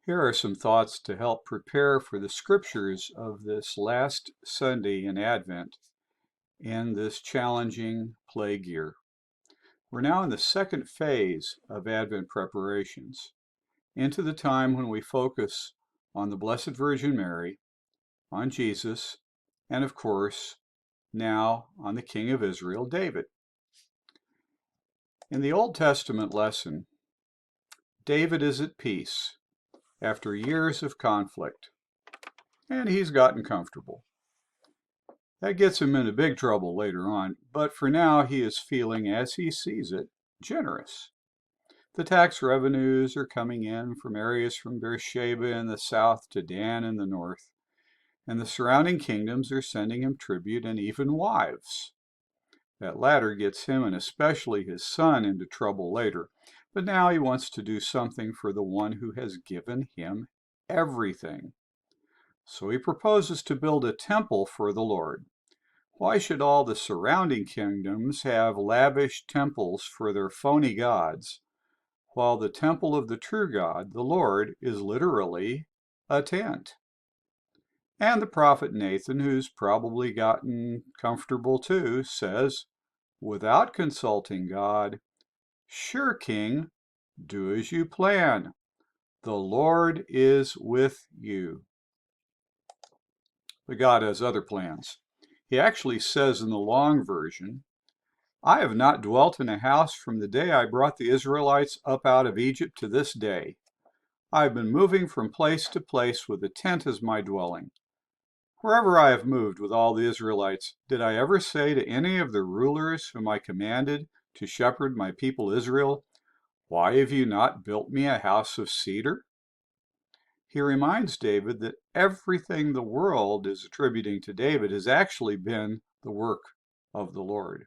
Here are some thoughts to help prepare for the scriptures of this last Sunday in Advent in this challenging plague year. We're now in the second phase of Advent preparations, into the time when we focus on the Blessed Virgin Mary, on Jesus, and of course, now on the King of Israel, David. In the Old Testament lesson, David is at peace after years of conflict, and he's gotten comfortable. That gets him into big trouble later on, but for now he is feeling, as he sees it, generous. The tax revenues are coming in from areas from Beersheba in the south to Dan in the north, and the surrounding kingdoms are sending him tribute and even wives. That latter gets him, and especially his son, into trouble later, but now he wants to do something for the one who has given him everything. So he proposes to build a temple for the Lord. Why should all the surrounding kingdoms have lavish temples for their phony gods, while the temple of the true God, the Lord, is literally a tent? And the prophet Nathan, who's probably gotten comfortable too, says, without consulting God, "Sure, King, do as you plan. The Lord is with you." But God has other plans. He actually says in the long version, "I have not dwelt in a house from the day I brought the Israelites up out of Egypt to this day. I have been moving from place to place with a tent as my dwelling. Wherever I have moved with all the Israelites, did I ever say to any of the rulers whom I commanded to shepherd my people Israel, 'Why have you not built me a house of cedar?'" He reminds David that everything the world is attributing to David has actually been the work of the Lord,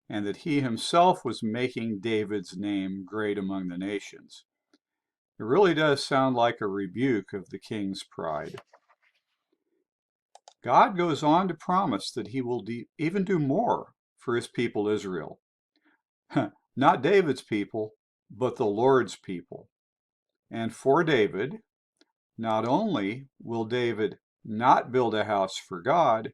and that he himself was making David's name great among the nations. It really does sound like a rebuke of the king's pride. God goes on to promise that he will even do more for his people Israel. Not David's people, but the Lord's people. And for David, not only will David not build a house for God,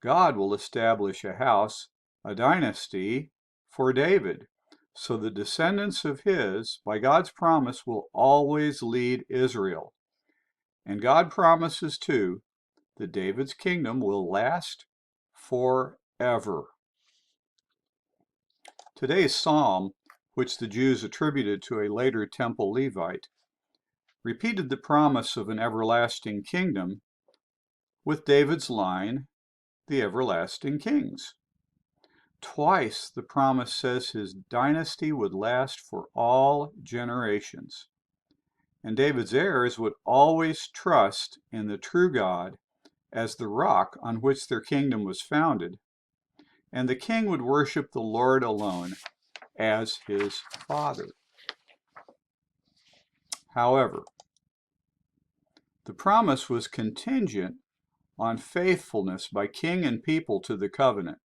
God will establish a house, a dynasty, for David. So the descendants of his, by God's promise, will always lead Israel. And God promises, too, that David's kingdom will last forever. Today's psalm, which the Jews attributed to a later temple Levite, repeated the promise of an everlasting kingdom with David's line, "the everlasting kings." Twice the promise says his dynasty would last for all generations, and David's heirs would always trust in the true God as the rock on which their kingdom was founded, and the king would worship the Lord alone as his father. However, the promise was contingent on faithfulness by king and people to the covenant.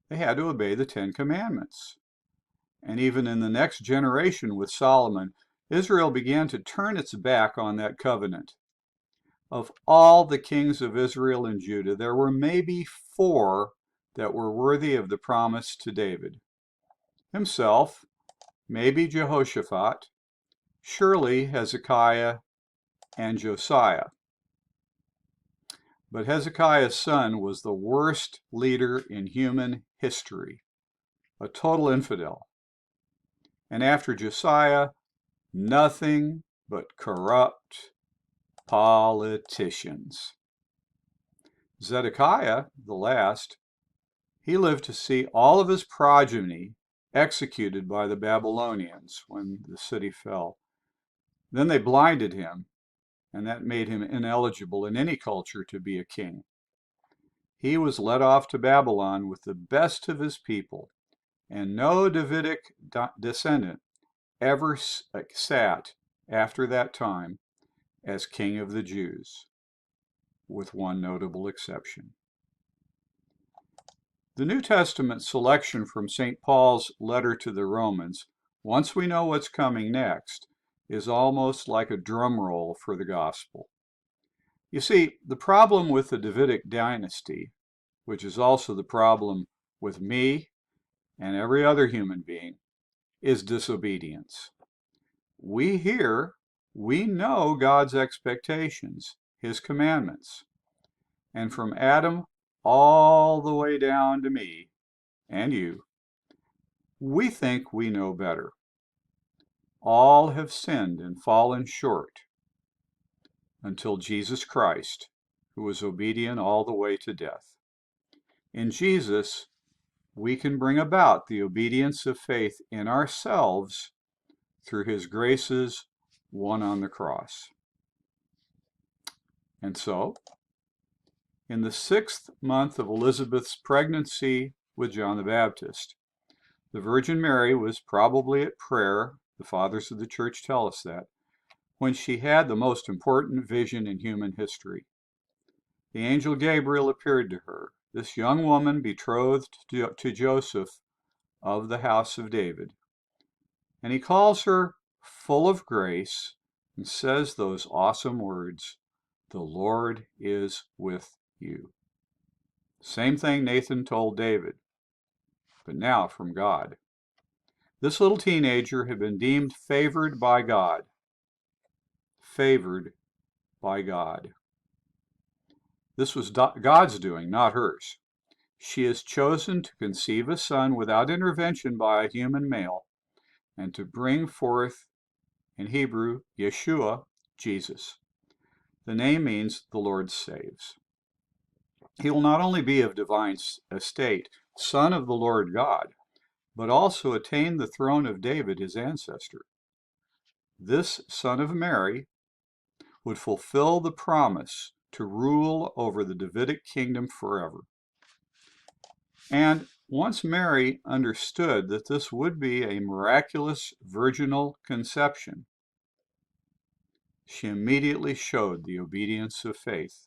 They had to obey the Ten Commandments. And even in the next generation with Solomon, Israel began to turn its back on that covenant. Of all the kings of Israel and Judah, there were maybe 4 that were worthy of the promise to David. Himself, maybe Jehoshaphat, surely Hezekiah, and Josiah. But Hezekiah's son was the worst leader in human history, a total infidel. And after Josiah, nothing but corrupt politicians. Zedekiah, the last, he lived to see all of his progeny executed by the Babylonians when the city fell. Then they blinded him, and that made him ineligible in any culture to be a king. He was led off to Babylon with the best of his people, and no Davidic descendant ever sat after that time as king of the Jews, with one notable exception. The New Testament selection from St. Paul's letter to the Romans, once we know what's coming next, is almost like a drum roll for the gospel. You see, the problem with the Davidic dynasty, which is also the problem with me and every other human being, is disobedience. We know God's expectations, His commandments. And from Adam all the way down to me and you, we think we know better. All have sinned and fallen short until Jesus Christ, who was obedient all the way to death. In Jesus, we can bring about the obedience of faith in ourselves through His graces won on the cross. And so, in the 6th month of Elizabeth's pregnancy with John the Baptist, the Virgin Mary was probably at prayer, the fathers of the church tell us that, when she had the most important vision in human history. The angel Gabriel appeared to her, this young woman betrothed to Joseph of the house of David. And he calls her full of grace and says those awesome words, "The Lord is with you." Same thing Nathan told David, but now from God. This little teenager had been deemed favored by God. Favored by God. This was God's doing, not hers. She has chosen to conceive a son without intervention by a human male and to bring forth, in Hebrew, Yeshua, Jesus. The name means the Lord saves. He will not only be of divine estate, son of the Lord God, but also attain the throne of David, his ancestor. This son of Mary would fulfill the promise to rule over the Davidic kingdom forever. And once Mary understood that this would be a miraculous virginal conception, she immediately showed the obedience of faith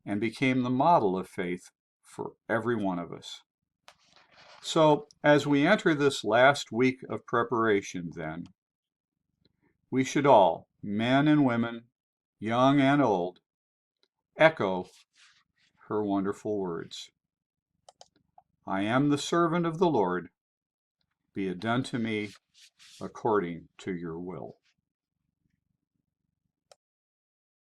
and became the model of faith for every one of us. So, as we enter this last week of preparation, then, we should all, men and women, young and old, echo her wonderful words. I am the servant of the Lord. Be it done to me according to your will.